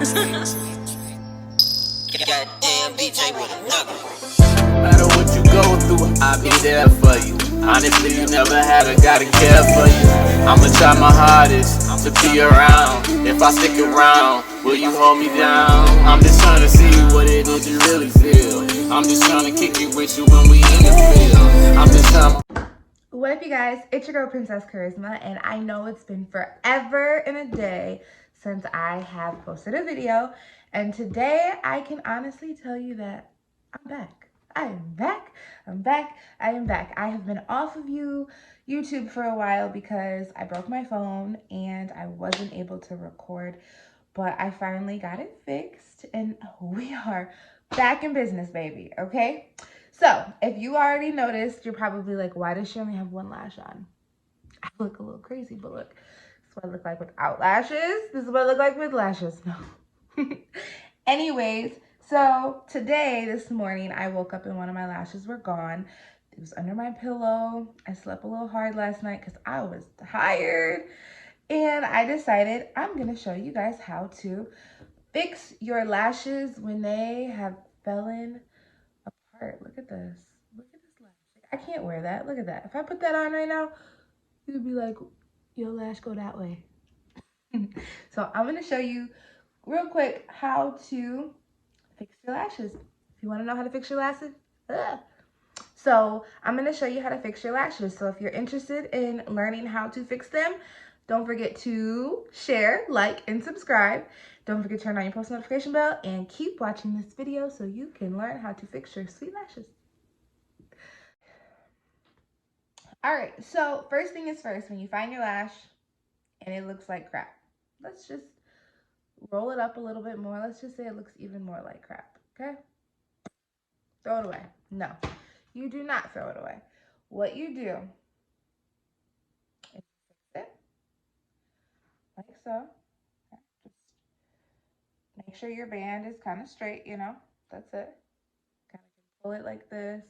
Goddamn DJ with another. No matter what you go through, I'll be there for you. Honestly, you never had a guy to care for you. I'ma try my hardest to be around. If I stick around, will you hold me down? I'm just trying to see what it is you really feel. I'm just trying to kick it with you when we in the field. I'm just trying. What up, you guys? It's your girl, Princess Kerizma, and I know it's been forever and a day since I have posted a video, and today I can honestly tell you that I'm back. I am back. I'm back. I am back. I have been off of YouTube for a while because I broke my phone and I wasn't able to record, but I finally got it fixed, and we are back in business, baby, okay? So, if you already noticed, you're probably like, why does she only have one lash on? I look a little crazy, but look. This is what I look like without lashes. This is what I look like with lashes. No. Anyways, so today, this morning, I woke up and one of my lashes were gone. It was under my pillow. I slept a little hard last night because I was tired. And I decided I'm going to show you guys how to fix your lashes when they have fallen apart. Look at this. Look at this lash. I can't wear that. Look at that. If I put that on right now, you'd be like, your lash go that way. So I'm going to show you real quick how to fix your lashes. If you want to know how to fix your lashes, so I'm going to show you how to fix your lashes. So if you're interested in learning how to fix them, don't forget to share, like, and subscribe. Don't forget to turn on your post notification bell and keep watching this video so you can learn how to fix your sweet lashes. All right, so first thing is first, when you find your lash and it looks like crap, let's just roll it up a little bit more. Let's just say it looks even more like crap, okay? Throw it away. No, you do not throw it away. What you do is fix it like so. Just make sure your band is kind of straight, you know, that's it. Kind of pull it like this.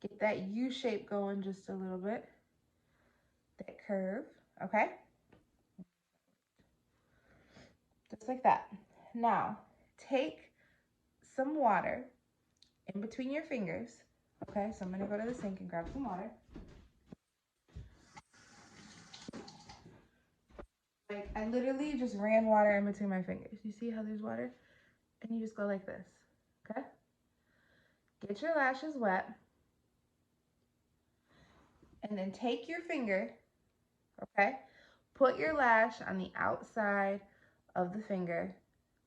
Get that U shape going just a little bit. That curve, okay? Just like that. Now, take some water in between your fingers. Okay, so I'm gonna go to the sink and grab some water. Like, I literally just ran water in between my fingers. You see how there's water? And you just go like this, okay? Get your lashes wet. And then take your finger, okay? Put your lash on the outside of the finger,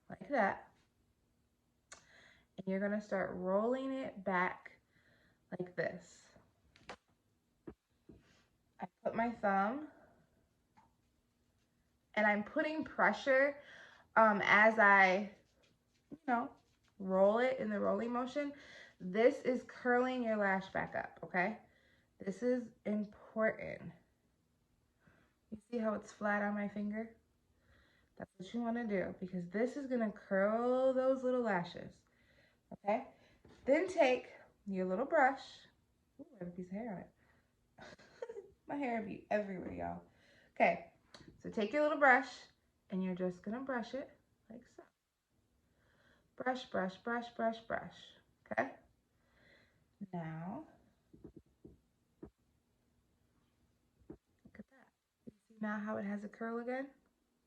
like that. And you're gonna start rolling it back like this. I put my thumb and I'm putting pressure as I, roll it in the rolling motion. This is curling your lash back up, okay? This is important. You see how it's flat on my finger? That's what you want to do because this is going to curl those little lashes, okay? Then take your little brush. Ooh, I have a piece of hair on it. My hair be everywhere, y'all. Okay, so take your little brush and you're just going to brush it like so. Brush, brush, brush, brush, brush, okay? Now, look at that. You see now how it has a curl again?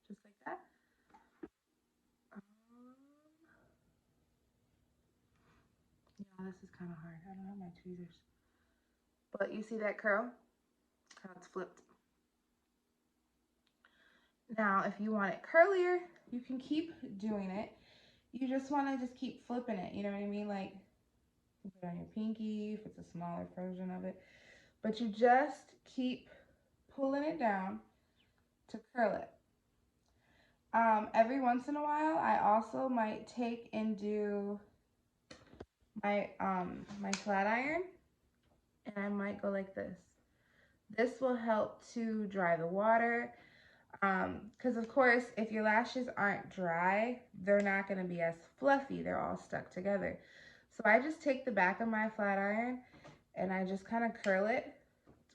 Just like that. Yeah, this is kind of hard. I don't have my tweezers. But you see that curl? How it's flipped. Now, if you want it curlier, you can keep doing it. You just want to just keep flipping it. You know what I mean? Like, you put it on your pinky if it's a smaller version of it. But you just keep pulling it down to curl it. Every once in a while, I also might take and do my my flat iron, and I might go like this. This will help to dry the water. Because of course, if your lashes aren't dry, they're not going to be as fluffy. They're all stuck together. So I just take the back of my flat iron and I just kind of curl it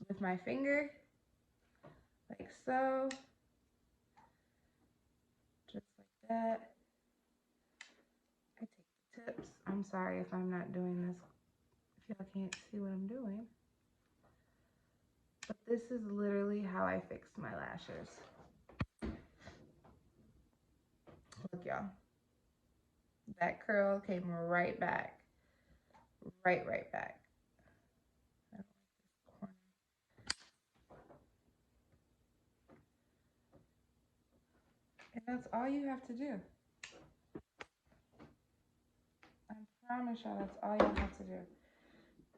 with my finger, like so. Just like that. lips. I'm sorry if I'm not doing this, if y'all can't see what I'm doing. But this is literally how I fixed my lashes. Look, y'all. That curl came right back. Right back. And that's all you have to do. I promise y'all, that's all you have to do.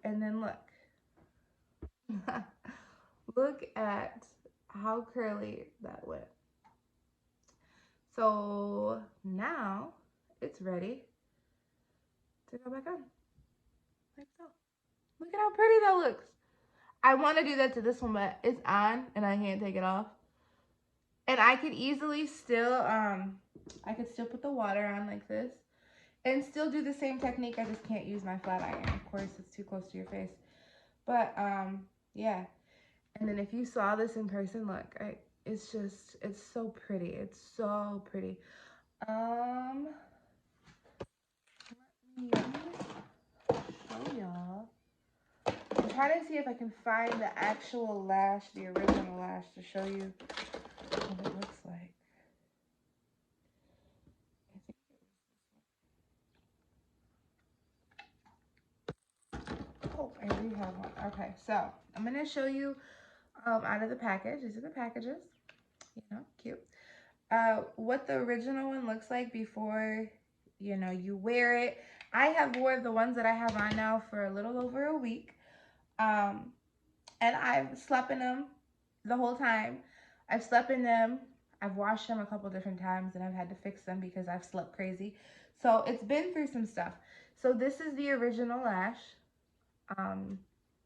And then look. Look at how curly that went. So now it's ready to go back on. Like so. Look at how pretty that looks. I want to do that to this one, but it's on and I can't take it off. And I could easily still, I could still put the water on like this and still do the same technique. I just can't use my flat iron. Of course, it's too close to your face. But, yeah. And then if you saw this in person, look, it's just, it's so pretty. It's so pretty. Let me show y'all. I'm trying to see if I can find the actual lash, the original lash, to show you what it looks like. Oh, I do have one. Okay, so I'm gonna show you out of the package. These are the packages. You know, cute. What the original one looks like before, you know, you wear it. I have wore the ones that I have on now for a little over a week. And I've slept in them the whole time. I've slept in them. I've washed them a couple different times and I've had to fix them because I've slept crazy. So it's been through some stuff. So this is the original lash.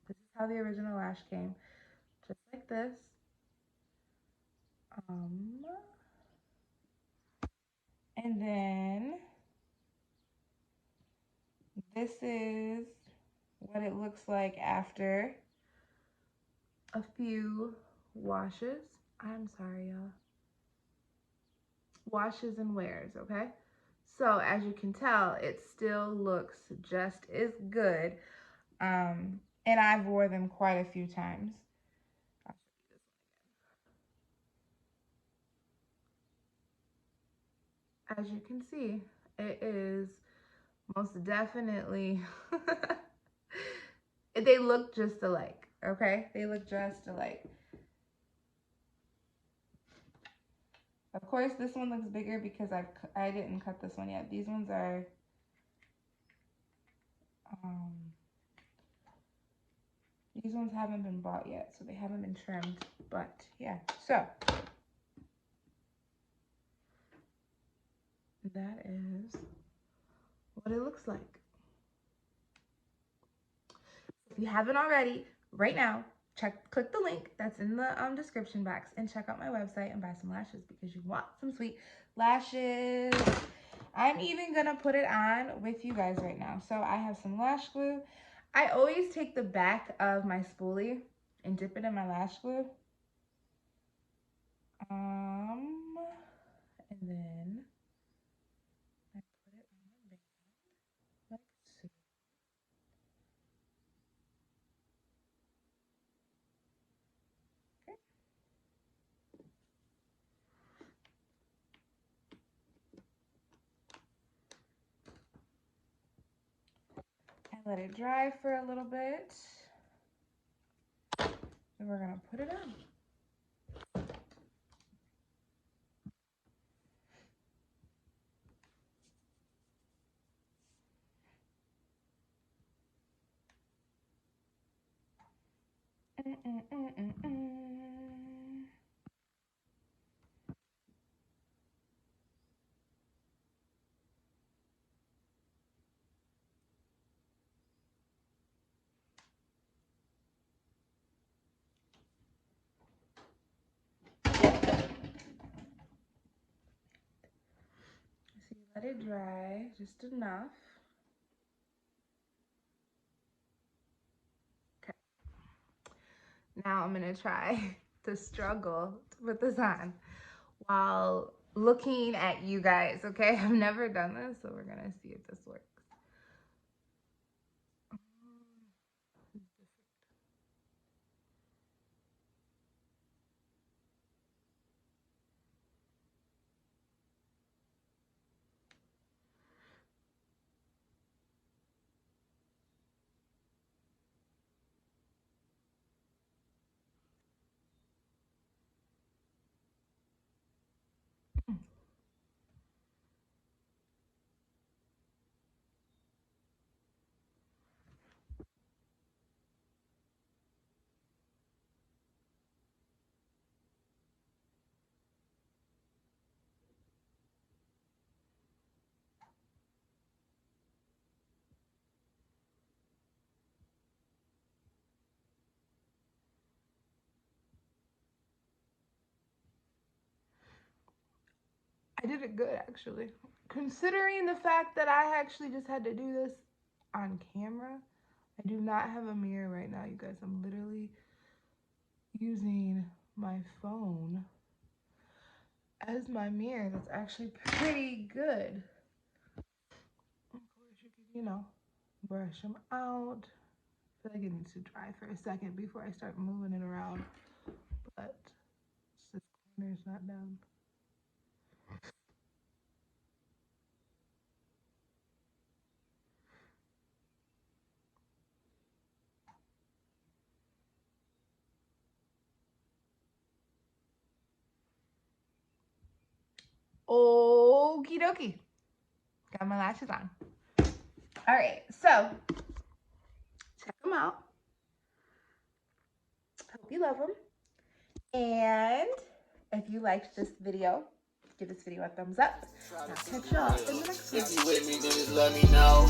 This is how the original lash came. Just like this. And then this is what it looks like after a few washes. I'm sorry, y'all. Washes and wears, okay? So as you can tell, it still looks just as good. And I've wore them quite a few times. I'll show you this one again. As you can see, it is most definitely, they look just alike, okay? They look just alike. Of course, this one looks bigger because I didn't cut this one yet. These ones are, these ones haven't been bought yet, so they haven't been trimmed. But yeah, so that is what it looks like. If you haven't already, right now, click the link that's in the description box and check out my website and buy some lashes because you want some sweet lashes. I'm even gonna put it on with you guys right now. So I have some lash glue. I always take the back of my spoolie and dip it in my lash glue. And then I put it on the band like so. Okay. And let it dry for a little bit. And we're gonna put it on. So you let it dry just enough. Okay. Now I'm gonna try to struggle to put this on while looking at you guys, okay? I've never done this, so we're gonna see if this works. I did it good, actually. Considering the fact that I actually just had to do this on camera, I do not have a mirror right now, you guys. I'm literally using my phone as my mirror. That's actually pretty good. Of course, you can, you know, brush them out. I feel like it needs to dry for a second before I start moving it around. But this corner's not done. Okie dokie. Got my lashes on. All right, so check them out. Hope you love them. And if you liked this video, give this video a thumbs up. I'll catch y'all in the next one. If you with me, then just let me know.